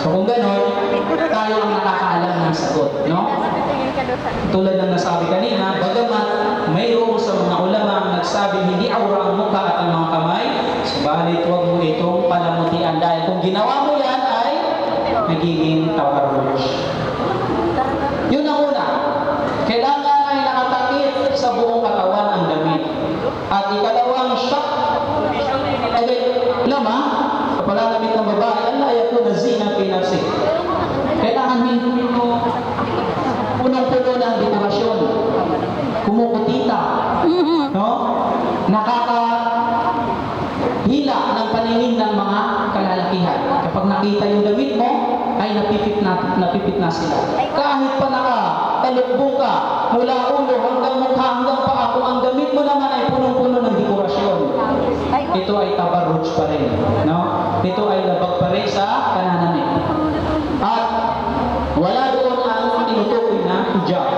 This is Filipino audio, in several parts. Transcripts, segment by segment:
So kung gano'n, tayo ang nakakaalam ng sagot, no? Tulad ng nasabi kanina, bagamat mayroong sa mga ulama ang nagsabing hindi aura ang mukha at ang mga kamay, subalit huwag mo itong palamutian dahil kung ginawa mo yan ay nagiging tawarruj. Yun ang una. Kailangan ay nakatakip sa buong katawan ang damit. At ikalawang shock, lama, kapala damit ng babae, Allah yakun na zina pinapsik. Kailangan hindi mo punong-puno ng dekorasyon. Kumukutita. No? Nakakahila ng paningin ng mga kalalakihan. Kapag nakita yung damit mo, ay napipit na sila. Kahit pa nakatalukbong ka, mula ulo hanggang mukha hanggang paa, kung ang damit mo naman ay punong-puno ng dekorasyon, ito ay tabarruj pa rin. No? Ito ay labag pa rin sa pananamit. At wala doon ang tinutukoy na hijab.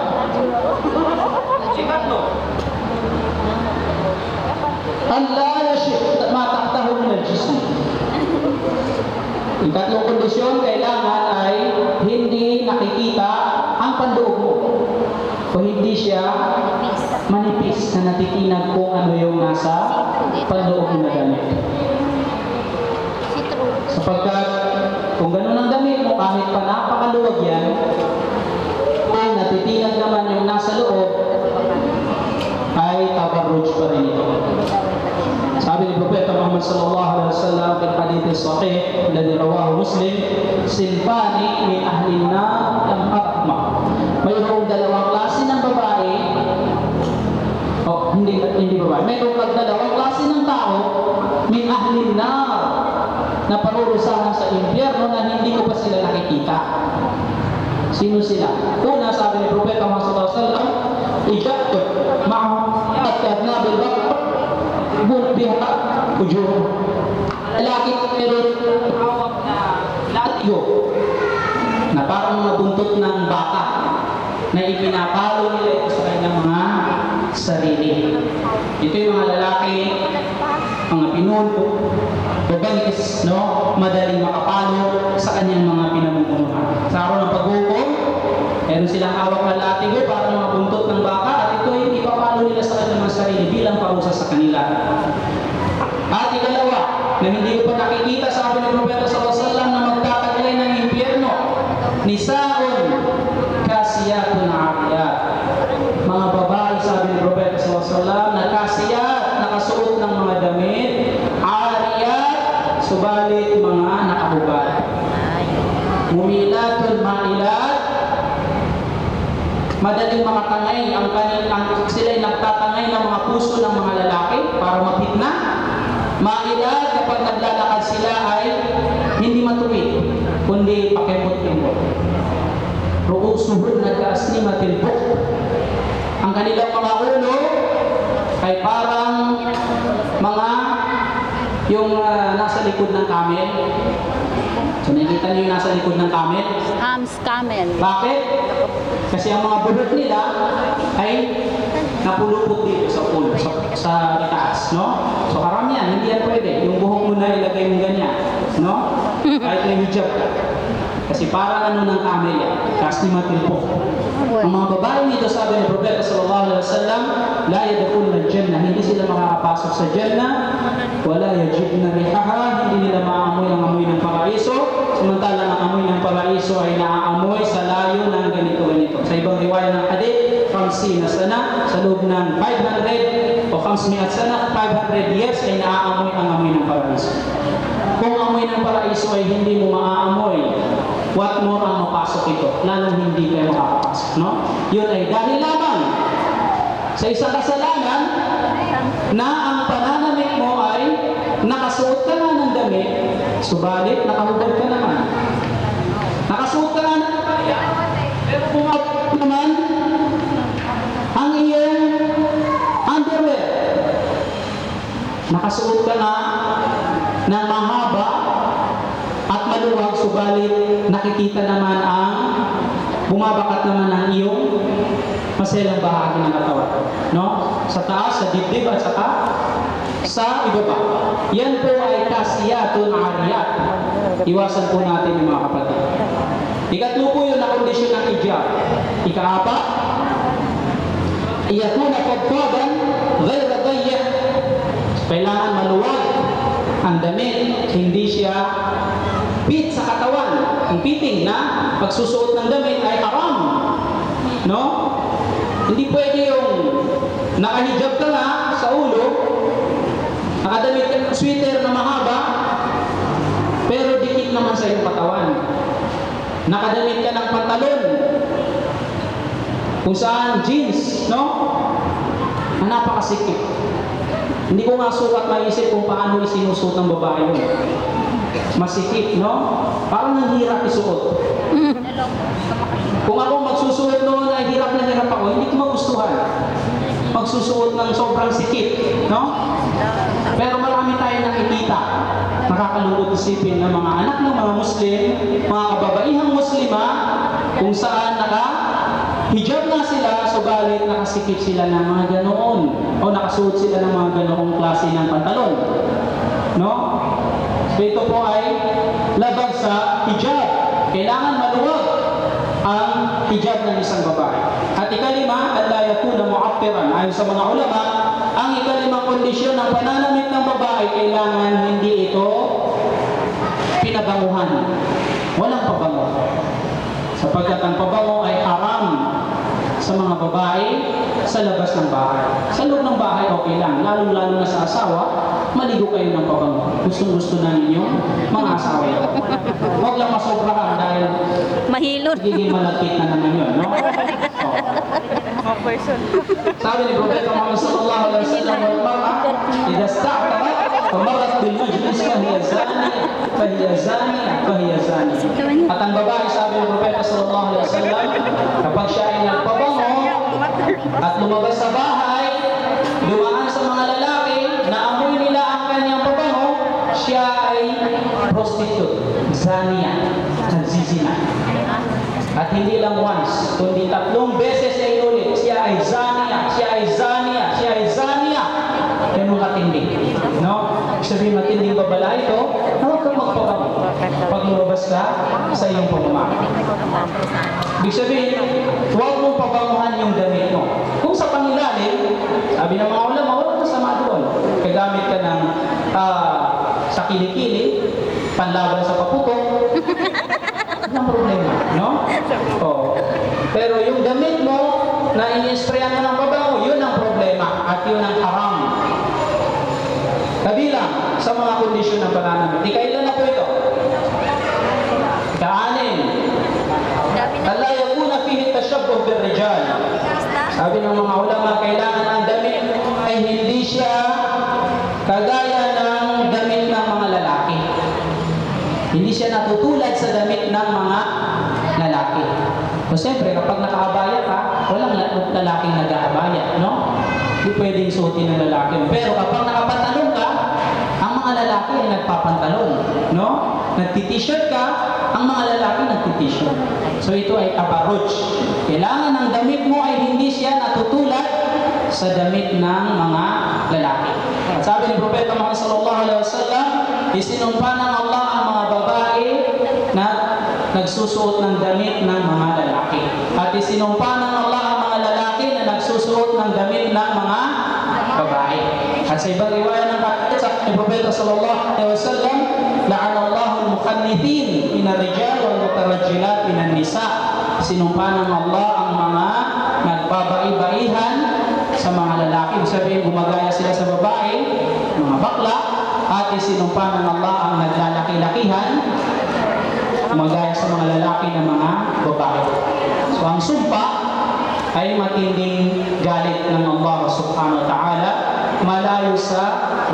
Allah yashif ma tahtahu min al-jism. Yung tatlong kondisyon, kailangan ay hindi nakikita ang panloob mo. O hindi siya manipis na natitinag kung ano yung nasa panloob mo na damit. Sapagkat kung ganun ang damit mo, kahit pa napakaluwag yan, kung natitinag naman yung nasa loob, ay tabarruj pa rin ito. Sabi ni Propeta Muhammad sallallahu alaihi wasallam fil hadits sahih alladhi rawahu Muslim, sinfani min ahli an-nar lam arahma. Mayroong dalawang klase ng babae, hindi babae, mayroong dalawang klase ng tao min ahli an-nar na parurusahan sa impyerno na hindi ko pa sila nakikita. Sino sila? Una, sabi ni Propeta Muhammad sallallahu alaihi wasallam, ijabtu ma'ahum at-kadna bil baqar biha ujur. Lalaki meron hawak na latyo na parang nabuntot ng baka na ipinapalo nila ito sa kanyang mga sarili. Ito yung mga lalaki, mga pinunto, babanis, no? Madaling makapalo sa kanyang mga pinamumunuhan. Sa araw ng paghukom, meron silang hawak na latigo para mabuntot ng baka at ito yung ipapalo nila sa kanilang mga sarili bilang parusa sa kanila. At ikalawa, na hindi ko pa nakikita, sabi ni Propeta sallallahu alaihi wasallam, na magtataglay ng impyerno, nisaun kasiyatun ariyat. Mga babae, sabi ni Propeta sallallahu alaihi wasallam, na kasiyat, nakasuot ng mga damit, ariyat, subalit mga nakahubad. Mumilatun mailat, madaling makatangay ang sila'y nagtatangay ng mga puso ng mga lalaki para mapitna. Mailat, kapag naglalakad sila ay hindi matuwid, kundi pakimot-kimot. Ruusuhud na kaasnimatil buk. Ang kanilang mga ulo ay parang mga yung nasa likod ng camel. So nakikita niyo yung nasa likod ng camel? Camel. Bakit? Kasi ang mga buhok nila ay napulupot dito sa ulo, sa itaas, no? So karamihan, hindi yan pwede. Yung buhok mo na ilagay mo ganyan, no? Kahit may hijab ka. Kasi parang ano ng camel yan, kasnimatil buk. Ang mga babae nito, sabi ni Propeta sallallahu alaihi wasallam, la yadkhuluna al-jannah, hindi sila makakapasok sa Jannah, wala yajidna rihaha, hindi nila maamoy ang amoy ng paraiso, samantalang ang amoy ng paraiso ay naaamoy sa layo ng ganito-ganito. Sa ibang riwaya ng hadith, 50 na sana, sa loob ng 500 o 500 sana, 500 years ay naaamoy ang amoy ng paraiso. Kung amoy ng paraiso ay hindi mo maaamoy, what more ang mapasok ito, lalong hindi kayo makakapasok, no? Yun ay dahil lamang sa isang kasalanan na ang pananamit mo ay nakasuot ka na ng damit, subalit nakahubad ka naman. Nakasuot ka na ng damit, pero pumapot naman ang iyong underwear. Nakasuot ka na ng mahaba at maluwag, subalit nakikita naman ang bumabakat naman ang iyong maselang bahagi ng katawan, no? Sa taas, sa dibdib at saka sa ibaba. Yan po ay kasiyatun ariyat. Iwasan po natin yung mga kapatid. Ikatlo po yun na kondisyon ng hijab. Ika-apat, iyakuna fadfadan ghayra dayyak. Kailangan maluwag ang damit, hindi siya fit sa katawan. Ang fitting na pagsusuot ng damit ay haram. No? Hindi pwede yung nakahijab ka nga sa ulo, nakadamit ka ng sweater na mahaba, pero dikit naman sa iyong katawan. Nakadamit ka ng pantalon, kung saan jeans, no? Na napakasikip. Hindi ko nga sukat maisip kung paano isinusuot ng babae yun. Masikip, no? Parang nanghirap isuot. Kung ako magsusuot noon ay hirap na hirap ako, hindi ko magustuhan. Magsusuot ng sobrang sikip, no? Pero marami tayong nakikita. Nakakalungkot isipin ng mga anak ng mga Muslim, mga kababaihang Muslima, kung saan hijab na sila, subalit nakasikip sila ng mga ganoon o nakasuot sila ng mga ganoong klase ng pantalon. No? So ito po ay labag sa hijab. Kailangan maluwag ang hijab ng isang babae. At ikalima, alla yakuna mu'attiran. Ayon sa mga ulama, ang ikalimang kondisyon ng pananamit ng babae, kailangan hindi ito pinabanguhan. Walang pabango. Sapagkat ang pabango ay haram sa mga babae sa labas ng bahay. Sa loob ng bahay, okay lang. Lalo-lalo na sa asawa, maligo kayo ng pabango. Gustong-gusto na ninyong mga asawa yun. Huwag lang masobrahan dahil mahilot. giging malapit na naman yun, no? Sabi ni Propeta Muhammad sallallahu alaihi wasallam, wal mar'a idha ista'tarat famarat bil majlis fahiya zani. At ang babae, sabi ni Propeta sallallahu alaihi wasallam, kapag siya ay nagpabango at lumabas sa bahay, dumaan sa mga lalaki, naamoy nila ang kanyang pabango, siya ay prostitute, zaniya, nagsisina. At hindi lang once, kundi 3 beses ay ulit, siya ay zaniya, siya ay zaniya, siya ay zaniya. Ganun katindi. No? Sabihin matinding babala ito, huwag kang magpabango pag lumabas ka sa iyong pamamahay. Ibig sabihin, huwag mong pabanguhan yung damit mo. Kung sa pangilalim, sabi ng mga ulama, walang masama doon. Kagamit ka ng sa kilikili, panlaban sa paputok, walang problema, no? Oh. Pero yung damit mo na ini-sprayan mo ng babango, yun ang problema at yun ang haram. Kabilang sa mga kondisyon ng pananamit. Ikailan na po ito? Ika-6. Alla yakuna fihi tashabbuh birrijal. Sabi ng mga ulama, kailangan ang damit ay hindi siya kagaya ng damit ng mga lalaki. Hindi siya natutulad sa damit ng mga lalaki. O siyempre, kapag nakaabaya ka, walang lalaking nag-aabaya, no? Hindi pwedeng suotin ng lalaki. Pero kapag nakapantalon ka, ang mga lalaki ay nagpapantalon, no? Nagti-t-shirt ka, ang mga lalaki nagti-t-shirt. So ito ay tabarruj. Kailangan ang damit mo ay hindi siya natutulad sa damit ng mga lalaki. At sabi ni Propeta Muhammad sallallahu alaihi wasallam, isinumpa ng Allah ang mga babae na nagsusuot ng damit ng mga lalaki. At isinumpa ng Allah ang mga lalaki na nagsusuot ng damit ng mga babae. At sa ibang riwaya ng hadith ni Propeta sallallahu alaihi wasallam, la'ana Allahu al-mukhannithin min ar-rijal wal mutarajjilat min an-nisa. Sinumpa ng Allah ang mga nagbabai-baihan sa mga lalaki. Sabihin, gumagaya sila sa babae, mga bakla, at isinumpa ng Allah ang naglalaki-lakihan, gumagaya sa mga lalaki ng mga babae. So ang sumpa ay matinding galit ng Allah subhanahu wa ta'ala, malayo sa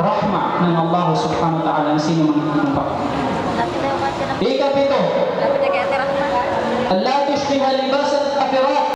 rahma ng Allah subhanahu wa ta'ala na sino mang sumpa. Ikapito, Allah tushbiha libas at kafirat.